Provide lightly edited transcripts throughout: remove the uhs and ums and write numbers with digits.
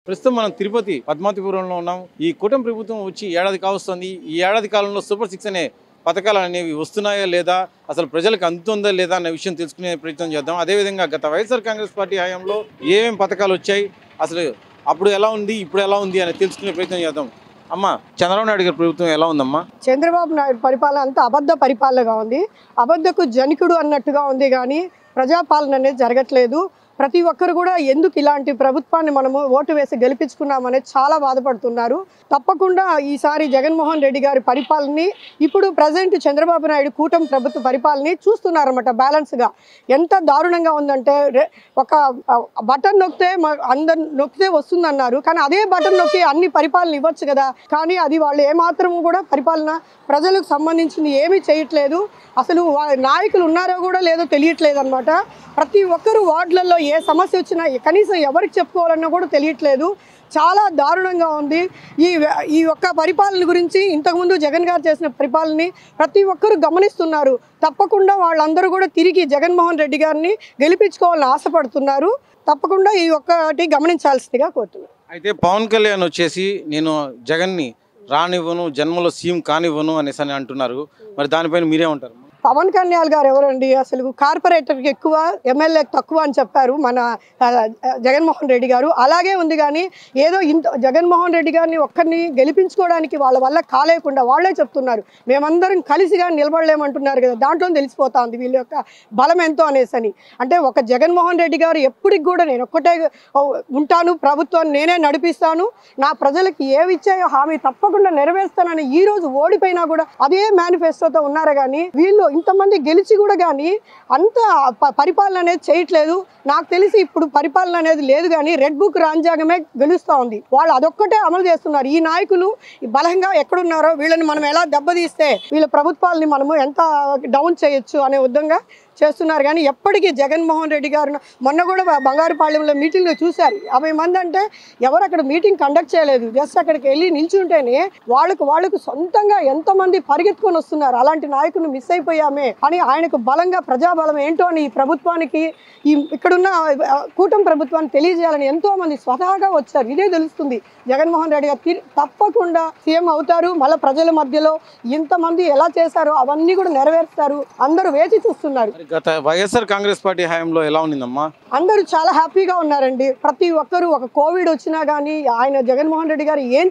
ప్రస్తుతం మనం తిరుపతి పద్మావతిపురంలో ఉన్నాం. ఈ కూటమి ప్రభుత్వం వచ్చి ఏడాది కావస్తుంది. ఈ ఏడాది కాలంలో సూపర్ 6 అనే పథకాలు అనేవి వస్తున్నాయా లేదా, అసలు ప్రజలకు అందుతుందా లేదా అనే విషయం తెలుసుకునే ప్రయత్నం చేద్దాం. అదేవిధంగా గత వైఎస్ఆర్ కాంగ్రెస్ పార్టీ హయాంలో ఏమేమి పథకాలు వచ్చాయి, అసలు అప్పుడు ఎలా ఉంది, ఇప్పుడు ఎలా ఉంది అని తెలుసుకునే ప్రయత్నం చేద్దాం. అమ్మా, చంద్రబాబు నాయుడు గారి ప్రభుత్వం ఎలా ఉందమ్మా? చంద్రబాబు నాయుడు పరిపాలన అంతా అబద్ధ పరిపాలనగా ఉంది. అబద్ధకు జనికుడు అన్నట్టుగా ఉంది, కానీ ప్రజాపాలన అనేది జరగట్లేదు. ప్రతి ఒక్కరు కూడా ఎందుకు ఇలాంటి ప్రభుత్వాన్ని మనము ఓటు వేసి గెలిపించుకున్నామనేది చాలా బాధపడుతున్నారు. తప్పకుండా ఈసారి జగన్మోహన్ రెడ్డి గారి పరిపాలనని, ఇప్పుడు ప్రజెంట్ చంద్రబాబు నాయుడు కూటమి ప్రభుత్వ పరిపాలనని చూస్తున్నారన్నమాట. బ్యాలెన్స్గా ఎంత దారుణంగా ఉందంటే, ఒక బటన్ నొక్కితే అందరు నొక్కితే వస్తుందన్నారు, కానీ అదే బటన్ నొక్కి అన్ని పరిపాలన ఇవ్వచ్చు కదా. కానీ అది వాళ్ళు ఏమాత్రము కూడా పరిపాలన ప్రజలకు సంబంధించింది ఏమీ చేయట్లేదు. అసలు నాయకులు ఉన్నారో కూడా లేదో తెలియట్లేదు అనమాట. ప్రతి ఒక్కరు వార్డులలో ఏ సమస్య వచ్చినా కనీసం ఎవరికి చెప్పుకోవాలన్నా కూడా తెలియట్లేదు. చాలా దారుణంగా ఉంది. ఈ ఒక్క పరిపాలన గురించి ఇంతకుముందు జగన్ గారు చేసిన పరిపాలనని ప్రతి ఒక్కరు గమనిస్తున్నారు. తప్పకుండా వాళ్ళందరూ కూడా తిరిగి జగన్మోహన్ రెడ్డి గారిని గెలిపించుకోవాలని ఆశపడుతున్నారు. తప్పకుండా ఈ ఒక్కటి గమనించాల్సిందిగా కోరుతున్నారు. అయితే పవన్ కళ్యాణ్ వచ్చేసి నేను జగన్ని రానివ్వను, జన్మలో సీఎం కానివ్వను అనేసి అని అంటున్నారు. మరి దానిపైన మీరేమంటారు? పవన్ కళ్యాణ్ గారు ఎవరండి? అసలు కార్పొరేటర్కి ఎక్కువ, ఎమ్మెల్యేకి తక్కువ అని చెప్పారు మన జగన్మోహన్ రెడ్డి గారు. అలాగే ఉంది, కానీ ఏదో జగన్మోహన్ రెడ్డి గారిని ఒక్కరిని గెలిపించుకోవడానికి వాళ్ళ వల్ల కాలేకుండా వాళ్ళే చెప్తున్నారు మేమందరం కలిసిగా నిలబడలేమంటున్నారు కదా. దాంట్లో తెలిసిపోతా ఉంది వీళ్ళ యొక్క బలం ఎంతో అనేసి. అంటే ఒక జగన్మోహన్ రెడ్డి గారు ఎప్పటికి కూడా నేను ఒక్కటే ఉంటాను, ప్రభుత్వాన్ని నేనే నడిపిస్తాను, నా ప్రజలకు ఏవి ఇచ్చాయో హామీ తప్పకుండా నెరవేరుస్తానని ఈ రోజు ఓడిపోయినా కూడా అదే మేనిఫెస్టోతో ఉన్నారు. కానీ వీళ్ళు ఇంతమంది గెలిచి కూడా కానీ అంత పరిపాలన అనేది చేయట్లేదు. నాకు తెలిసి ఇప్పుడు పరిపాలన అనేది లేదు, కానీ రెడ్ బుక్ రాజ్యాంగమే గెలుస్తూ ఉంది. వాళ్ళు అదొక్కటే అమలు చేస్తున్నారు. ఈ నాయకులు బలంగా ఎక్కడున్నారో వీళ్ళని మనం ఎలా దెబ్బతీస్తే వీళ్ళ ప్రభుత్వాలని మనము ఎంత డౌన్ చేయొచ్చు అనే విధంగా చేస్తున్నారు. కానీ ఎప్పటికీ జగన్మోహన్ రెడ్డి గారు మొన్న కూడా బంగారుపాళ్యంలో మీటింగ్లో చూశారు. 50 మంది అంటే ఎవరు అక్కడ మీటింగ్ కండక్ట్ చేయలేదు. జస్ట్ అక్కడికి వెళ్ళి నిల్చుంటేనే వాళ్ళకు సొంతంగా ఎంతమంది పరిగెత్తుకొని వస్తున్నారు. అలాంటి నాయకుని మిస్ అయిపోయామే అని ఆయనకు బలంగా ప్రజాబలం ఏంటో అని ఈ ప్రభుత్వానికి, ఇక్కడున్న కూటమి ప్రభుత్వాన్ని తెలియజేయాలని ఎంతో మంది స్వతహాగా వచ్చారు. ఇదే తెలుస్తుంది. జగన్మోహన్ రెడ్డి గారు తప్పకుండా సీఎం అవుతారు. మళ్ళీ ప్రజల మధ్యలో ఇంతమంది ఎలా చేశారో అవన్నీ కూడా నెరవేరుస్తారు. అందరూ వేచి చూస్తున్నారు. గత వైఎస్ఆర్ కాంగ్రెస్ పార్టీ హయాంలో ఎలా ఉండిందమ్మా? అందరూ చాలా హ్యాపీగా ఉన్నారండి. ప్రతి ఒక్కరు ఒక కోవిడ్ వచ్చినా కానీ ఆయన జగన్మోహన్ రెడ్డి గారు ఏం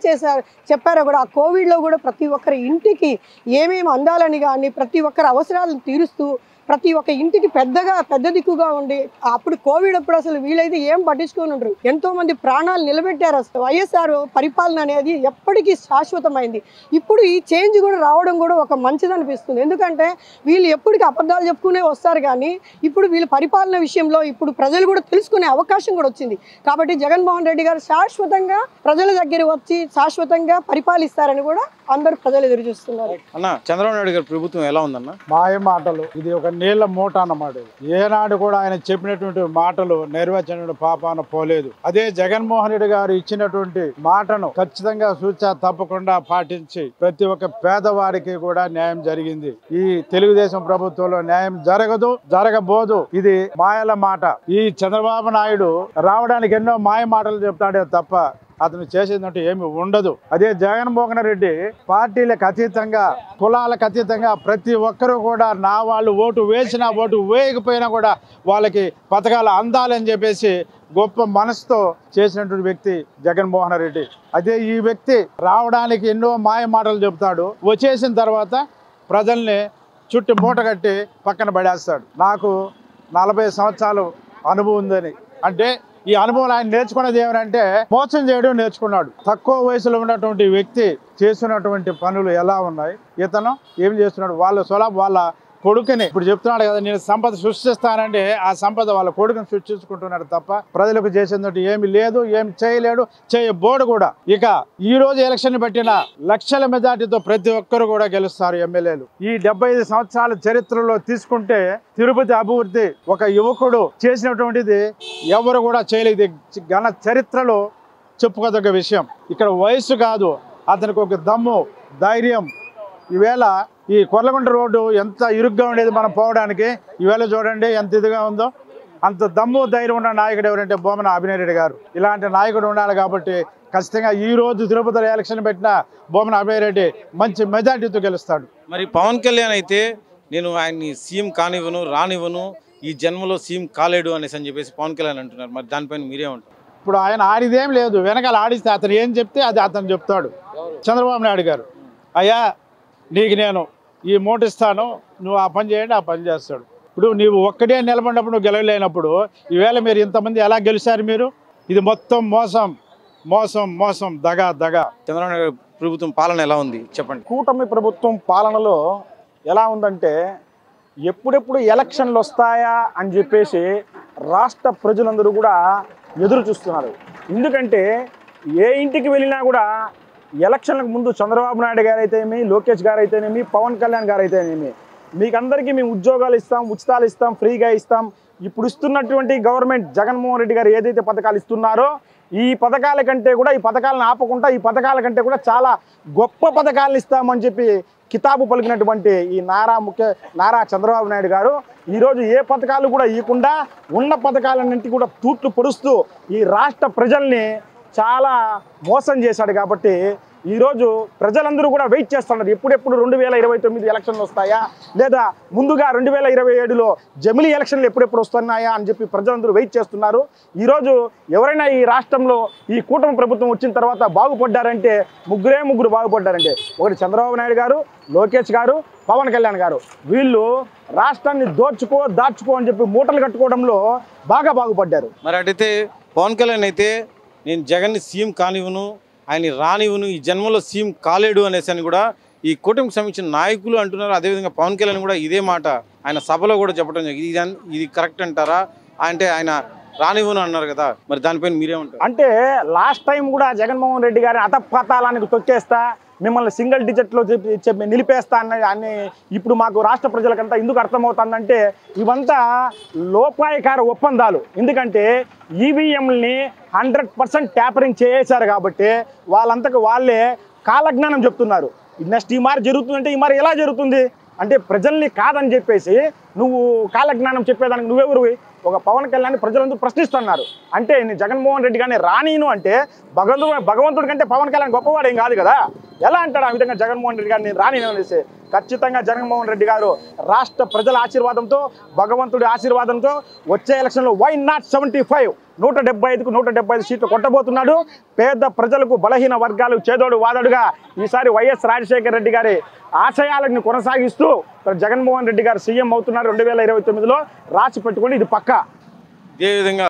చెప్పారో కూడా ఆ కోవిడ్లో కూడా ప్రతి ఒక్కరి ఇంటికి ఏమేమి అందాలని కానీ ప్రతి ఒక్కరి అవసరాలను తీరుస్తూ ప్రతి ఒక్క ఇంటికి పెద్ద దిక్కుగా ఉండి, అప్పుడు కోవిడ్ అప్పుడు అసలు వీలైతే ఏం పట్టించుకొని ఉండరు. ఎంతో మంది ప్రాణాలు నిలబెట్టారు. అసలు వైఎస్ఆర్ పరిపాలన అనేది ఎప్పటికీ శాశ్వతమైంది. ఇప్పుడు ఈ చేంజ్ కూడా రావడం కూడా ఒక మంచిది అనిపిస్తుంది. ఎందుకంటే వీళ్ళు ఎప్పటికీ అబద్ధాలు చెప్పుకునే వస్తారు, కానీ ఇప్పుడు వీళ్ళ పరిపాలన విషయంలో ఇప్పుడు ప్రజలు కూడా తెలుసుకునే అవకాశం కూడా వచ్చింది. కాబట్టి జగన్మోహన్ రెడ్డి గారు శాశ్వతంగా ప్రజల దగ్గర వచ్చి శాశ్వతంగా పరిపాలిస్తారని కూడా అందరూ ప్రజలు ఎదురు చూస్తున్నారు. అన్న, చంద్రబాబు నాయుడు గారి ప్రభుత్వం ఎలా ఉందన్న? మాయ మాటలు, ఇది ఒక నీళ్ల మూట అన్నమాట. ఏనాడు కూడా ఆయన చెప్పినటువంటి మాటలు నెరవేర్చిన పాపాన పోలేదు. అదే జగన్మోహన్ రెడ్డి గారు ఇచ్చినటువంటి మాటను ఖచ్చితంగా సూచన తప్పకుండా పాటించి ప్రతి ఒక్క పేదవారికి కూడా న్యాయం జరిగింది. ఈ తెలుగుదేశం ప్రభుత్వంలో న్యాయం జరగబోదు. ఇది మాయల మాట. ఈ చంద్రబాబు నాయుడు రావడానికి ఎన్నో మాయ మాటలు చెప్తాడే తప్ప అతను చేసేదంటూ ఏమి ఉండదు. అదే జగన్మోహన్ రెడ్డి పార్టీలకు అతీతంగా, కులాలకు అతీతంగా ప్రతి ఒక్కరూ కూడా నా వాళ్ళు ఓటు వేసినా ఓటు వేయకపోయినా కూడా వాళ్ళకి పథకాలు అందాలని చెప్పేసి గొప్ప మనసుతో చేసినటువంటి వ్యక్తి జగన్మోహన్ రెడ్డి. అదే ఈ వ్యక్తి రావడానికి ఎన్నో మాయ మాటలు చెప్తాడు, వచ్చేసిన తర్వాత ప్రజల్ని చుట్టూ మూట కట్టి పక్కన పడేస్తాడు. నాకు 40 సంవత్సరాలు అనుభవం ఉందని. అంటే ఈ అనుభవం ఆయన నేర్చుకున్నది ఏమంటే మోసం చేయడం నేర్చుకున్నాడు. తక్కువ వయసులో ఉన్నటువంటి వ్యక్తి చేస్తున్నటువంటి పనులు ఎలా ఉన్నాయి, ఇతను ఏం చేస్తున్నాడు, వాళ్ళ కొడుకుని ఇప్పుడు చెప్తున్నాడు కదా, నేను సంపద సృష్టిస్తానంటే ఆ సంపద వాళ్ళ కొడుకుని సృష్టించుకుంటున్నాడు తప్ప ప్రజలకు చేసేందుకు ఏమి లేదు, ఏమి చేయలేడు, చేయబోడు కూడా. ఇక ఈ రోజు ఎలక్షన్ పెట్టిన లక్షల మెజార్టీతో ప్రతి ఒక్కరు కూడా గెలుస్తారు ఎమ్మెల్యేలు. ఈ 75 సంవత్సరాల చరిత్రలో తీసుకుంటే తిరుపతి అభివృద్ధి ఒక యువకుడు చేసినటువంటిది ఎవరు కూడా చేయలేదు. ఘన చరిత్రలో చెప్పుకోదగ్గ విషయం. ఇక్కడ వయసు కాదు, అతనికి ఒక దమ్ము, ధైర్యం. ఈవేళ ఈ కొర్లగుంట రోడ్డు ఎంత ఇరుగ్గా ఉండేది మనం పోవడానికి, ఈవేళ చూడండి ఎంత ఇదిగా ఉందో. అంత దమ్ము ధైర్యం ఉన్న నాయకుడు ఎవరంటే బొమ్మన అభినయ్ రెడ్డి గారు. ఇలాంటి నాయకుడు ఉండాలి కాబట్టి ఖచ్చితంగా ఈ రోజు తిరుపతిలో ఎలక్షన్ పెట్టిన బొమ్మన అభినయ్ రెడ్డి మంచి మెజార్టీతో గెలుస్తాడు. మరి పవన్ కళ్యాణ్ అయితే నేను ఆయన్ని సీఎం కానివ్వను, రానివ్వను, ఈ జన్మలో సీఎం కాలేడు అనేసి అని చెప్పేసి పవన్ కళ్యాణ్ అంటున్నారు. మరి దానిపైన మీరేమంటారు? ఇప్పుడు ఆయన ఆడిదేం లేదు, వెనకాల ఆడిస్తే అతను ఏం చెప్తే అది అతను చెప్తాడు. చంద్రబాబు నాయుడు గారు, అయ్యా నీకు నేను ఈ మూట ఇస్తాను, నువ్వు ఆ పని చేయండి, ఆ పని చేస్తాడు. ఇప్పుడు నీవు ఒక్కటే నిలబడినప్పుడు నువ్వు గెలవలేనప్పుడు ఈవేళ మీరు ఇంతమంది ఎలా గెలిచారు? మీరు ఇది మొత్తం మోసం మోసం మోసం, దగా దగా. చంద్రబాబు నాయుడు ప్రభుత్వం పాలన ఎలా ఉంది చెప్పండి. కూటమి ప్రభుత్వం పాలనలో ఎలా ఉందంటే ఎప్పుడెప్పుడు ఎలక్షన్లు వస్తాయా అని చెప్పేసి రాష్ట్ర ప్రజలందరూ కూడా ఎదురు చూస్తున్నారు. ఎందుకంటే ఏ ఇంటికి వెళ్ళినా కూడా ఎలక్షన్లకు ముందు చంద్రబాబు నాయుడు గారు అయితేనేమి, లోకేష్ గారు అయితేనేమి, పవన్ కళ్యాణ్ గారు అయితేనేమి, మీకందరికీ మేము ఉద్యోగాలు ఇస్తాం, ఉచితాలు ఇస్తాం, ఫ్రీగా ఇస్తాం, ఇప్పుడు ఇస్తున్నటువంటి గవర్నమెంట్ జగన్మోహన్ రెడ్డి గారు ఏదైతే పథకాలు ఇస్తున్నారో ఈ పథకాల కంటే కూడా, ఈ పథకాలను ఆపకుండా ఈ పథకాల కంటే కూడా చాలా గొప్ప పథకాలను ఇస్తామని చెప్పి కితాబు పలికినటువంటి ఈ నారా చంద్రబాబు నాయుడు గారు ఈరోజు ఏ పథకాలు కూడా ఇవ్వకుండా ఉన్న పథకాలన్నింటి కూడా తూట్లు పొడుస్తూ ఈ రాష్ట్ర ప్రజల్ని చాలా మోసం చేశాడు. కాబట్టి ఈరోజు ప్రజలందరూ కూడా వెయిట్ చేస్తున్నారు, ఎప్పుడెప్పుడు 2029 ఎలక్షన్లు వస్తాయా, లేదా ముందుగా 2027లో జమిలీ ఎలక్షన్లు ఎప్పుడెప్పుడు వస్తున్నాయా అని చెప్పి ప్రజలందరూ వెయిట్ చేస్తున్నారు. ఈరోజు ఎవరైనా ఈ రాష్ట్రంలో ఈ కూటమి ప్రభుత్వం వచ్చిన తర్వాత బాగుపడ్డారంటే ముగ్గురు బాగుపడ్డారంటే ఒకటి చంద్రబాబు నాయుడు గారు, లోకేష్ గారు, పవన్ కళ్యాణ్ గారు. వీళ్ళు రాష్ట్రాన్ని దాచుకో అని చెప్పి మూటలు కట్టుకోవడంలో బాగుపడ్డారు. మరి అటైతే పవన్ కళ్యాణ్ అయితే నేను జగన్ని సీఎం కానివ్వను, ఆయన రానివ్వను, ఈ జన్మలో సీఎం కాలేడు అనేసి అని కూడా ఈ కూటమికి సంబంధించిన నాయకులు అంటున్నారు. అదేవిధంగా పవన్ కళ్యాణ్ కూడా ఇదే మాట ఆయన సభలో కూడా చెప్పడం జరిగింది. ఇది కరెక్ట్ అంటారా? అంటే ఆయన రానివ్వను అన్నారు కదా, మరి దానిపైన మీరేమంటారు? అంటే లాస్ట్ టైం కూడా జగన్మోహన్ రెడ్డి గారిని అతపాతాలానికి తొక్కేస్తా, మిమ్మల్ని సింగిల్ డిజిట్లో చెప్పి నిలిపేస్తా అని ఇప్పుడు మాకు రాష్ట్ర ప్రజలకంతా ఎందుకు అర్థమవుతుందంటే ఇవంతా లోపాయకార ఒప్పందాలు. ఎందుకంటే ఈవీఎంని 100% ట్యాపరింగ్ చేశారు కాబట్టి వాళ్ళంతకు వాళ్ళే కాలజ్ఞానం చెప్తున్నారు. నెక్స్ట్ ఈ మారి జరుగుతుందంటే ఈ మారి ఎలా జరుగుతుంది అంటే ప్రజల్ని కాదని చెప్పేసి నువ్వు కాలజ్ఞానం చెప్పేదానికి నువ్వెవరు? ఒక పవన్ కళ్యాణ్ ప్రజలందరూ ప్రశ్నిస్తున్నారు. అంటే నేను జగన్మోహన్ రెడ్డి గారిని రానీను అంటే భగవంతుడి కంటే పవన్ కళ్యాణ్ గొప్పవాడు ఏం కాదు కదా. ఎలా అంటాడు ఆ విధంగా జగన్మోహన్ రెడ్డి గారిని రానీను అనేసి? ఖచ్చితంగా జగన్మోహన్ రెడ్డి గారు రాష్ట్ర ప్రజల ఆశీర్వాదంతో, భగవంతుడి ఆశీర్వాదంతో వచ్చే ఎలక్షన్లో వై నాట్ 75 175కు 175 సీట్లు కొట్టబోతున్నాడు. పేద ప్రజలకు, బలహీన వర్గాలు చేదోడు వాదడుగా ఈసారి వైఎస్ రాజశేఖర రెడ్డి గారి ఆశయాలను కొనసాగిస్తూ జగన్మోహన్ రెడ్డి గారు సీఎం అవుతున్నారు 2029లో. రాసి పెట్టుకోండి, ఇది పక్కా. ఇదే విధంగా